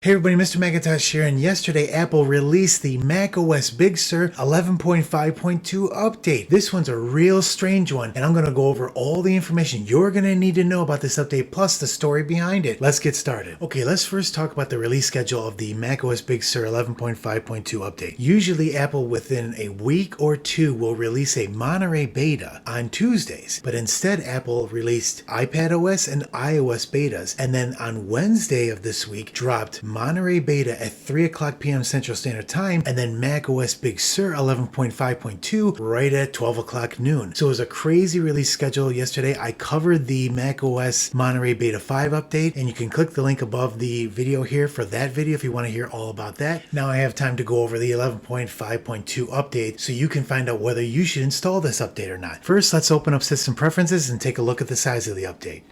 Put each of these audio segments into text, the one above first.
Hey everybody, Mr. Macintosh here, and yesterday Apple released the macOS Big Sur 11.5.2 update. This one's a real strange one, and I'm going to go over all the information you're going to need to know about this update, plus the story behind it. Let's get started. Okay, let's first talk about the release schedule of the macOS Big Sur 11.5.2 update. Usually Apple within a week or two will release a Monterey beta on Tuesdays, but instead Apple released iPadOS and iOS betas, and then on Wednesday of this week dropped Monterey beta at 3 o'clock p.m. Central Standard Time, and then macOS Big Sur 11.5.2 right at 12 o'clock noon. So it was a crazy release schedule yesterday. I covered the macOS Monterey Beta 5 update, and you can click the link above the video here for that video if you want to hear all about that. Now I have time to go over the 11.5.2 update so you can find out whether you should install this update or not. First, let's open up System Preferences and take a look at the size of the update.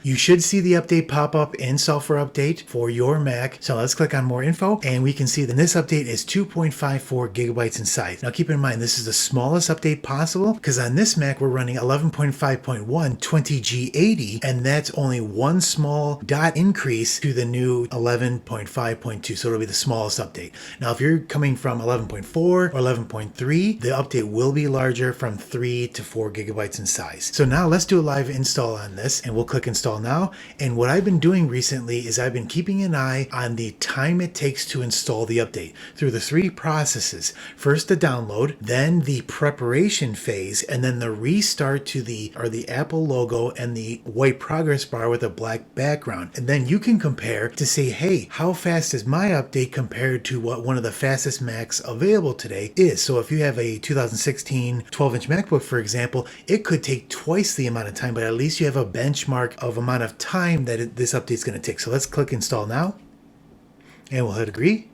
You should see the update pop up in Software Update for your Mac. So let's click on More Info, and we can see that this update is 2.54 gigabytes in size. Now keep in mind, this is the smallest update possible because on this Mac we're running 11.5.1 20G80, and that's only one small dot increase to the new 11.5.2. So it'll be the smallest update. Now if you're coming from 11.4 or 11.3, the update will be larger from 3 to 4 gigabytes in size. So now let's do a live install on this, and we'll click Install Now. And what I've been doing recently is I've been keeping an eye on the time it takes to install the update through the three processes. First the download, then the preparation phase, and then the restart to the Apple logo and the white progress bar with a black background. And then you can compare to say, hey, how fast is my update compared to what one of the fastest Macs available today is. So if you have a 2016 12-inch MacBook, for example, it could take twice the amount of time, but at least you have a benchmark of amount of time that this update is going to take. So let's click Install Now, and we'll hit Agree.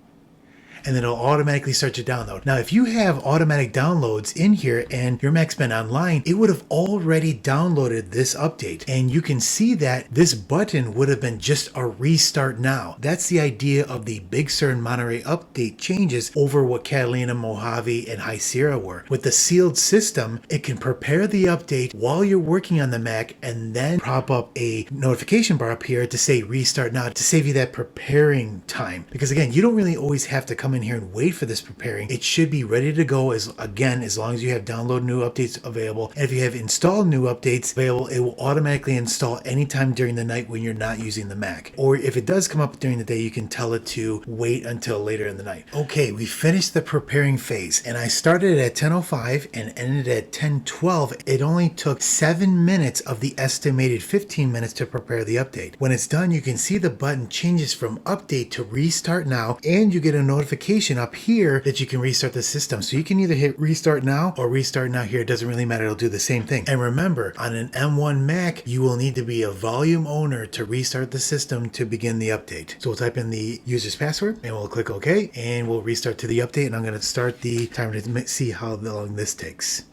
And then it'll automatically start to download. Now, if you have automatic downloads in here and your Mac's been online, it would have already downloaded this update. And you can see that this button would have been just a restart now. That's the idea of the Big Sur and Monterey update changes over what Catalina, Mojave, and High Sierra were. With the sealed system, it can prepare the update while you're working on the Mac and then prop up a notification bar up here to say restart now to save you that preparing time. Because again, you don't really always have to come in here and wait for this preparing. It should be ready to go as long as you have download new updates available. And if you have installed new updates available, it will automatically install anytime during the night when you're not using the Mac. Or if it does come up during the day, you can tell it to wait until later in the night. Okay, we finished the preparing phase, and I started at 10:05 and ended at 10:12. It only took 7 minutes of the estimated 15 minutes to prepare the update. When it's done, you can see the button changes from update to restart now, and you get a notification up here that you can restart the system. So you can either hit restart now or restart now here. It doesn't really matter. It'll do the same thing. And remember, on an M1 Mac, you will need to be a volume owner to restart the system to begin the update. So we'll type in the user's password and we'll click OK, and we'll restart to the update. And I'm going to start the timer to see how long this takes.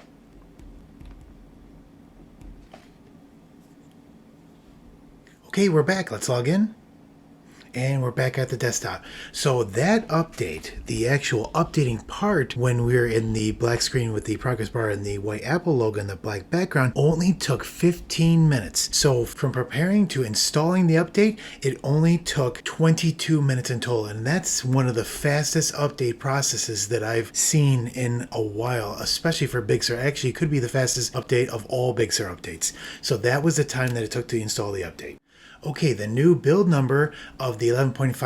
Okay, we're back. Let's log in. And we're back at the desktop. So that update, the actual updating part when we're in the black screen with the progress bar and the white Apple logo and the black background, only took 15 minutes. So from preparing to installing the update, it only took 22 minutes in total. And that's one of the fastest update processes that I've seen in a while, especially for Big Sur. Actually, it could be the fastest update of all Big Sur updates. So that was the time that it took to install the update. Okay, the new build number of the 11.5.2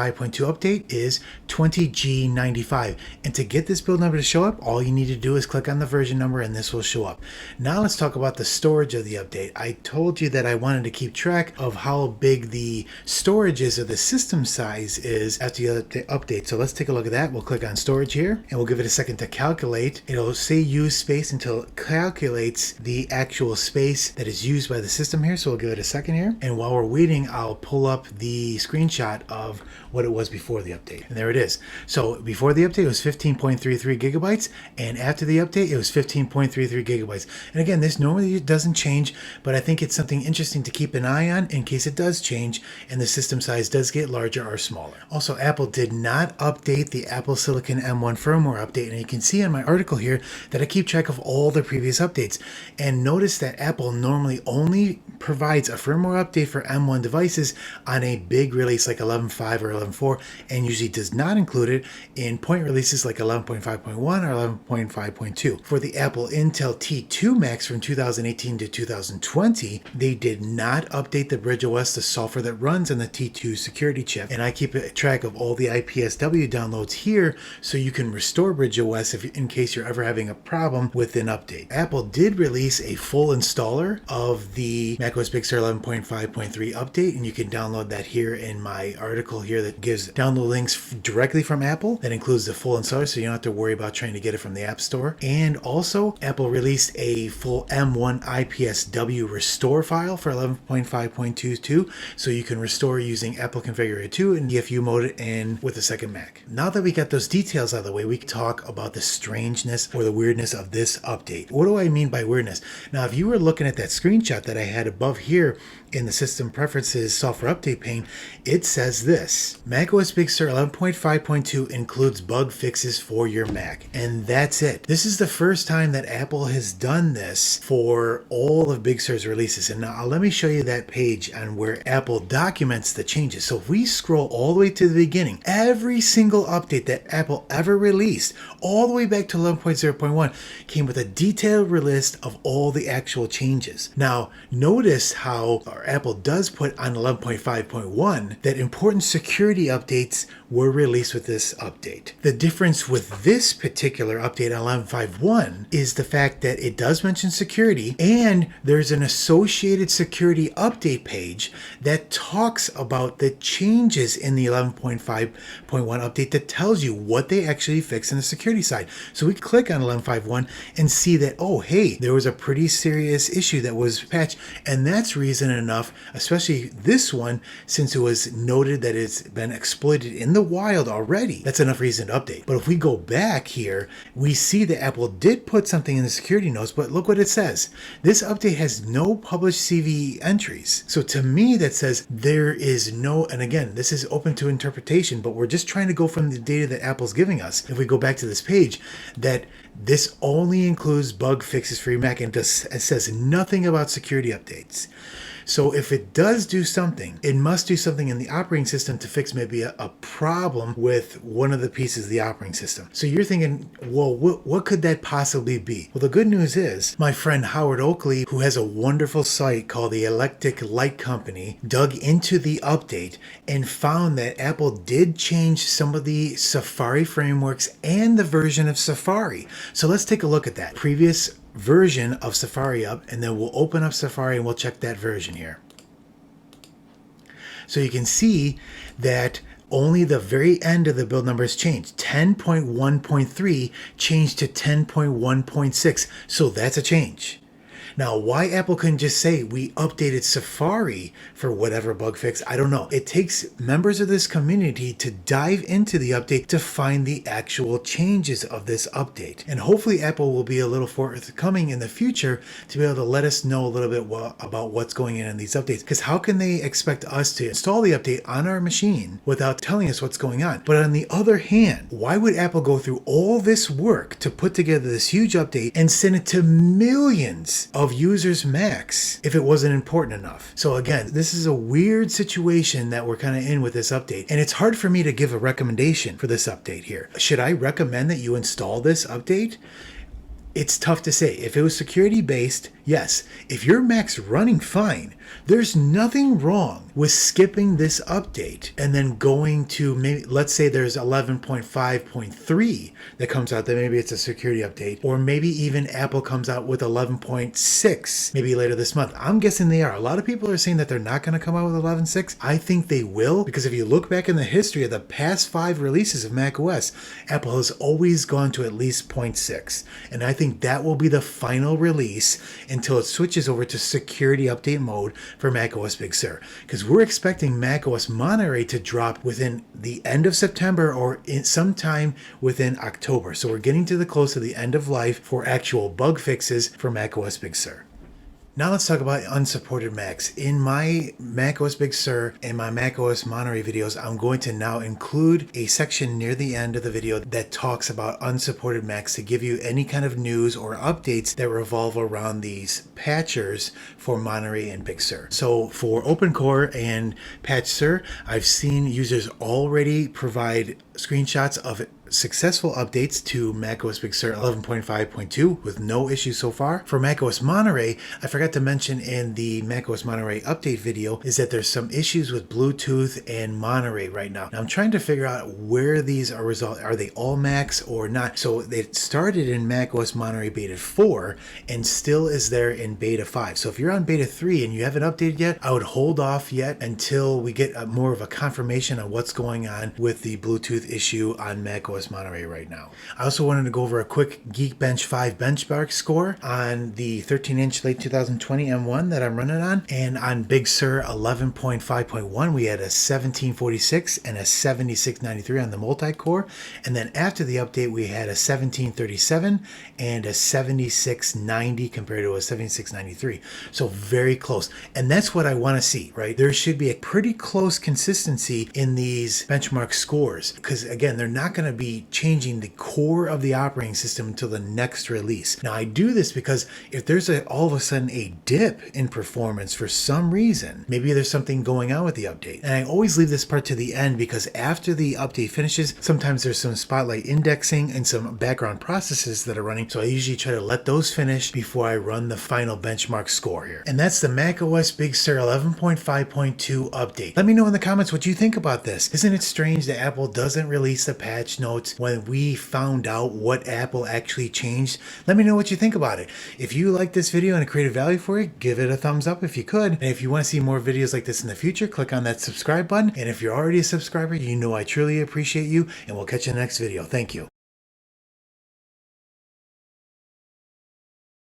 update is 20G95. And to get this build number to show up, all you need to do is click on the version number and this will show up. Now let's talk about the storage of the update. I told you that I wanted to keep track of how big the storage is or the system size is after the update. So let's take a look at that. We'll click on storage here and we'll give it a second to calculate. It'll say use space until it calculates the actual space that is used by the system here. So we'll give it a second here. And while we're waiting, I'll pull up the screenshot of what it was before the update. And there it is. So before the update, it was 15.33 gigabytes. And after the update, it was 15.33 gigabytes. And again, this normally doesn't change, but I think it's something interesting to keep an eye on in case it does change and the system size does get larger or smaller. Also, Apple did not update the Apple Silicon M1 firmware update. And you can see in my article here that I keep track of all the previous updates. And notice that Apple normally only provides a firmware update for M1 devices devices on a big release like 11.5 or 11.4, and usually does not include it in point releases like 11.5.1 or 11.5.2. For the Apple Intel T2 Macs from 2018 to 2020, they did not update the BridgeOS, the software that runs on the T2 security chip. And I keep track of all the IPSW downloads here so you can restore BridgeOS in case you're ever having a problem with an update. Apple did release a full installer of the macOS Big Sur 11.5.3 update, and you can download that here in my article here that gives download links directly from Apple. That includes the full installer, so you don't have to worry about trying to get it from the App Store. And also, Apple released a full M1 IPSW restore file for 11.5.22, so you can restore using Apple Configurator 2 and DFU mode and with a second Mac. Now that we got those details out of the way, we can talk about the strangeness or the weirdness of this update. What do I mean by weirdness? Now, if you were looking at that screenshot that I had above here in the System Preferences Software Update pane, it says this: macOS Big Sur 11.5.2 includes bug fixes for your Mac. And that's it. This is the first time that Apple has done this for all of Big Sur's releases. And now let me show you that page on where Apple documents the changes. So if we scroll all the way to the beginning, every single update that Apple ever released, all the way back to 11.0.1, came with a detailed list of all the actual changes. Now, notice how Apple does put on 11.5.1 that important security updates were released with this update. The difference with this particular update on 11.5.1 is the fact that it does mention security, and there's an associated security update page that talks about the changes in the 11.5.1 update that tells you what they actually fixed on the security side. So we click on 11.5.1 and see that, oh, hey, there was a pretty serious issue that was patched, and that's reason enough, especially this one, since it was noted that it's been exploited in the wild already. That's enough reason to update. But if we go back here, we see that Apple did put something in the security notes, but look what it says. This update has no published CVE entries. So to me, that says there is no, and again, this is open to interpretation, but we're just trying to go from the data that Apple's giving us. If we go back to this page, that this only includes bug fixes for your Mac, and it says nothing about security updates. So if it does do something, it must do something in the operating system to fix maybe a problem with one of the pieces of the operating system. So you're thinking, well, what could that possibly be? Well, the good news is my friend Howard Oakley, who has a wonderful site called the Electric Light Company, dug into the update and found that Apple did change some of the Safari frameworks and the version of Safari. So let's take a look at that. Previous version of Safari up, and then we'll open up Safari and we'll check that version here. So you can see that only the very end of the build numbers changed. 10.1.3 changed to 10.1.6. So that's a change. Now, why Apple couldn't just say we updated Safari for whatever bug fix, I don't know. It takes members of this community to dive into the update to find the actual changes of this update. And hopefully Apple will be a little forthcoming in the future to be able to let us know a little bit about what's going in these updates. Because how can they expect us to install the update on our machine without telling us what's going on? But on the other hand, why would Apple go through all this work to put together this huge update and send it to millions of users' Macs if it wasn't important enough? So again, this is a weird situation that we're kind of in with this update, and it's hard for me to give a recommendation for this update here. Should I recommend that you install this update? It's tough to say. If it was security based, yes. If your Mac's running fine, there's nothing wrong with skipping this update and then going to, maybe, let's say there's 11.5.3 that comes out, that maybe it's a security update, or maybe even Apple comes out with 11.6 maybe later this month. I'm guessing they are. A lot of people are saying that they're not going to come out with 11.6. I think they will, because if you look back in the history of the past 5 releases of macOS, Apple has always gone to at least 0.6. And I think that will be the final release until it switches over to security update mode for macOS Big Sur, because we're expecting macOS Monterey to drop within the end of September or sometime within October. So we're getting to the close of the end of life for actual bug fixes for macOS Big Sur. Now let's talk about unsupported Macs. In my macOS Big Sur and my macOS Monterey videos, I'm going to now include a section near the end of the video that talks about unsupported Macs to give you any kind of news or updates that revolve around these patchers for Monterey and Big Sur. So for OpenCore and Patch Sur, I've seen users already provide screenshots of successful updates to macOS Big Sur 11.5.2 with no issues so far. For macOS Monterey, I forgot to mention in the macOS Monterey update video is that there's some issues with Bluetooth and Monterey right now. Now I'm trying to figure out where these are resolved. Are they all Macs or not? So it started in macOS Monterey Beta 4 and still is there in Beta 5. So if you're on Beta 3 and you haven't updated yet, I would hold off yet until we get more of a confirmation on what's going on with the Bluetooth issue on macOS Monterey right now. I also wanted to go over a quick Geekbench 5 benchmark score on the 13-inch late 2020 M1 that I'm running on, and on Big Sur 11.5.1 we had a 1746 and a 7693 on the multi-core, and then after the update we had a 1737 and a 7690 compared to a 7693. So very close, and that's what I want to see, right? There should be a pretty close consistency in these benchmark scores, because again, they're not going to be changing the core of the operating system until the next release. Now I do this because if there's all of a sudden a dip in performance for some reason, maybe there's something going on with the update. And I always leave this part to the end because after the update finishes, sometimes there's some spotlight indexing and some background processes that are running. So I usually try to let those finish before I run the final benchmark score here. And that's the macOS Big Sur 11.5.2 update. Let me know in the comments what you think about this. Isn't it strange that Apple doesn't release the patch notes when we found out what Apple actually changed? Let me know what you think about it. If you like this video and it created value for you, give it a thumbs up if you could. And if you want to see more videos like this in the future, click on that subscribe button. And if you're already a subscriber, you know I truly appreciate you, and we'll catch you in the next video. Thank you.